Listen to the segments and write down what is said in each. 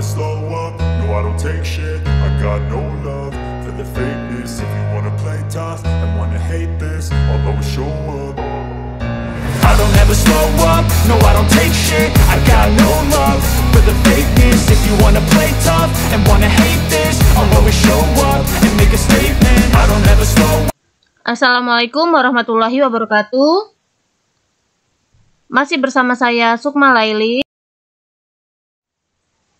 never slow up, no I don't take shit. I got no love for the fakeness. If you wanna play tough and wanna hate this, I'll always show up. I don't ever slow up, no I don't take shit. I got no love for the fakeness. If you wanna play tough and wanna hate this, I'll always show up and make a statement. I don't ever slow up. Assalamualaikum warahmatullahi wabarakatuh. Masih bersama saya Sukma Laili.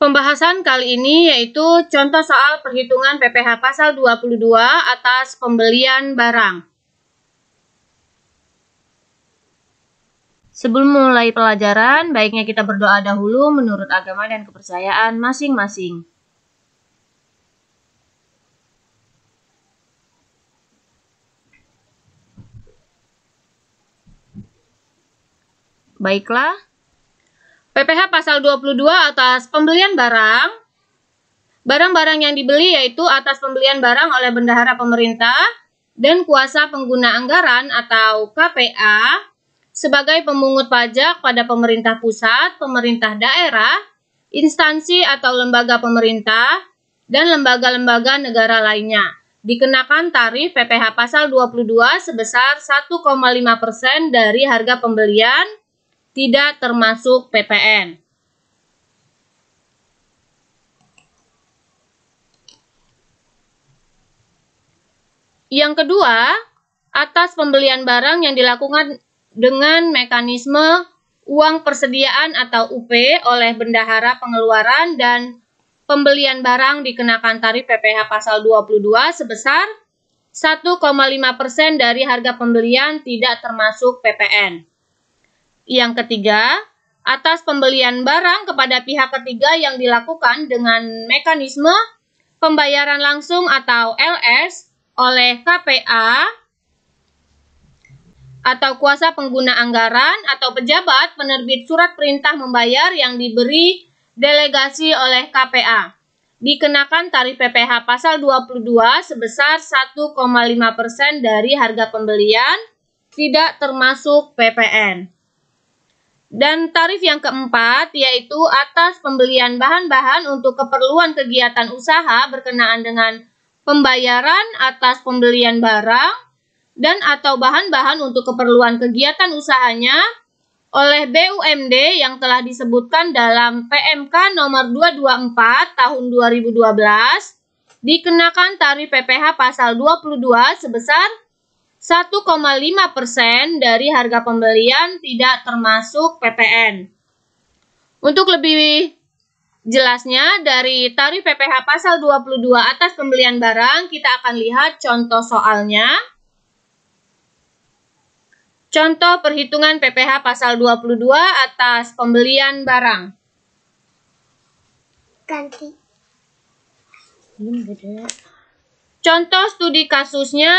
Pembahasan kali ini yaitu contoh soal perhitungan PPh pasal 22 atas pembelian barang. Sebelum mulai pelajaran, baiknya kita berdoa dahulu menurut agama dan kepercayaan masing-masing. Baiklah, PPh pasal 22 atas pembelian barang. Barang-barang yang dibeli yaitu atas pembelian barang oleh bendahara pemerintah dan kuasa pengguna anggaran atau KPA sebagai pemungut pajak pada pemerintah pusat, pemerintah daerah, instansi atau lembaga pemerintah, dan lembaga-lembaga negara lainnya. Dikenakan tarif PPh pasal 22 sebesar 1,5% dari harga pembelian, tidak termasuk PPN. Yang kedua, atas pembelian barang yang dilakukan dengan mekanisme uang persediaan atau UP oleh bendahara pengeluaran dan pembelian barang dikenakan tarif PPh pasal 22 sebesar 1,5% dari harga pembelian, tidak termasuk PPN. Yang ketiga, atas pembelian barang kepada pihak ketiga yang dilakukan dengan mekanisme pembayaran langsung atau LS oleh KPA atau kuasa pengguna anggaran atau pejabat penerbit surat perintah membayar yang diberi delegasi oleh KPA. Dikenakan tarif PPh pasal 22 sebesar 1,5% dari harga pembelian, tidak termasuk PPN. Dan tarif yang keempat yaitu atas pembelian bahan-bahan untuk keperluan kegiatan usaha berkenaan dengan pembayaran atas pembelian barang dan atau bahan-bahan untuk keperluan kegiatan usahanya oleh BUMD yang telah disebutkan dalam PMK nomor 224 tahun 2012, dikenakan tarif PPh pasal 22 sebesar 1,5% dari harga pembelian, tidak termasuk PPN. Untuk lebih jelasnya dari tarif PPh pasal 22 atas pembelian barang, kita akan lihat contoh soalnya. Contoh perhitungan PPh pasal 22 atas pembelian barang. Ganti. Contoh studi kasusnya.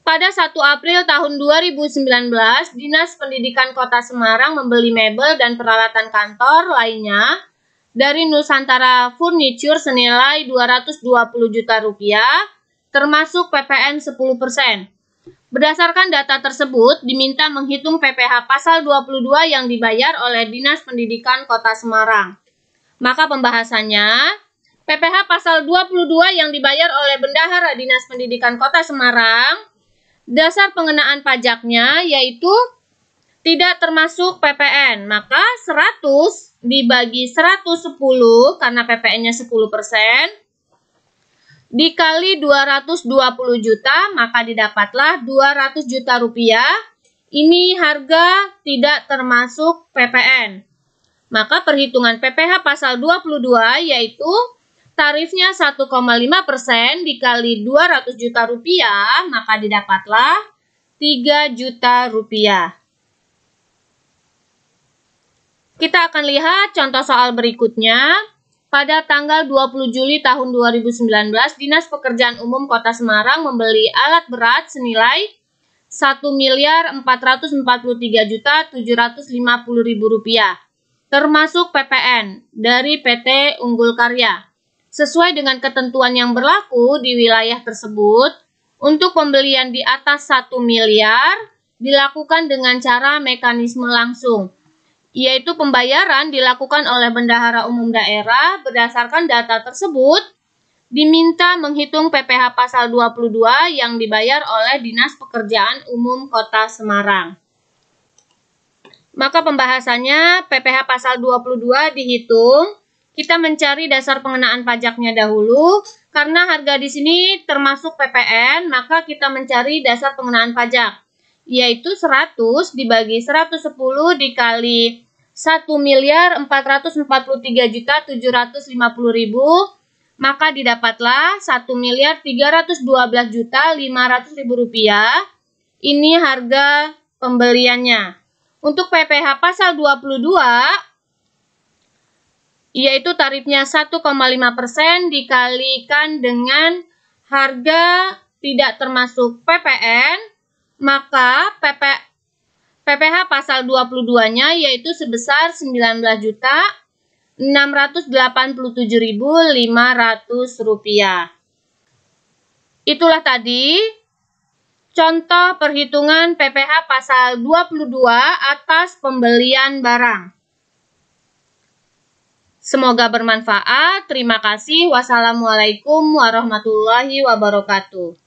Pada 1 April tahun 2019, Dinas Pendidikan Kota Semarang membeli mebel dan peralatan kantor lainnya dari Nusantara Furniture senilai Rp220 juta, termasuk PPN 10%. Berdasarkan data tersebut, diminta menghitung PPh pasal 22 yang dibayar oleh Dinas Pendidikan Kota Semarang. Maka pembahasannya, PPh pasal 22 yang dibayar oleh Bendahara Dinas Pendidikan Kota Semarang, dasar pengenaan pajaknya yaitu tidak termasuk PPN, maka 100 dibagi 110 karena PPN-nya 10% dikali 220 juta, maka didapatlah 200 juta rupiah. Ini harga tidak termasuk PPN. Maka perhitungan PPh pasal 22 yaitu tarifnya 1,5% dikali 200 juta rupiah, maka didapatlah 3 juta rupiah. Kita akan lihat contoh soal berikutnya. Pada tanggal 20 Juli tahun 2019, Dinas Pekerjaan Umum Kota Semarang membeli alat berat senilai Rp1.443.750.000, termasuk PPN dari PT Unggul Karya. Sesuai dengan ketentuan yang berlaku di wilayah tersebut, untuk pembelian di atas 1 miliar dilakukan dengan cara mekanisme langsung. yaitu pembayaran dilakukan oleh bendahara umum daerah. Berdasarkan data tersebut, diminta menghitung PPh pasal 22 yang dibayar oleh Dinas Pekerjaan Umum Kota Semarang. Maka pembahasannya PPh pasal 22 dihitung. Kita mencari dasar pengenaan pajaknya dahulu. Karena harga di sini termasuk PPN, maka kita mencari dasar pengenaan pajak, yaitu 100 dibagi 110 dikali 1.443.750.000, maka didapatlah 1.312.500.000 rupiah. Ini harga pembeliannya. Untuk PPh pasal 22, yaitu tarifnya 1,5% dikalikan dengan harga tidak termasuk PPN, maka PPh pasal 22-nya yaitu sebesar 19.687.500 rupiah. Itulah tadi contoh perhitungan PPh pasal 22 atas pembelian barang. Semoga bermanfaat. Terima kasih. Wassalamualaikum warahmatullahi wabarakatuh.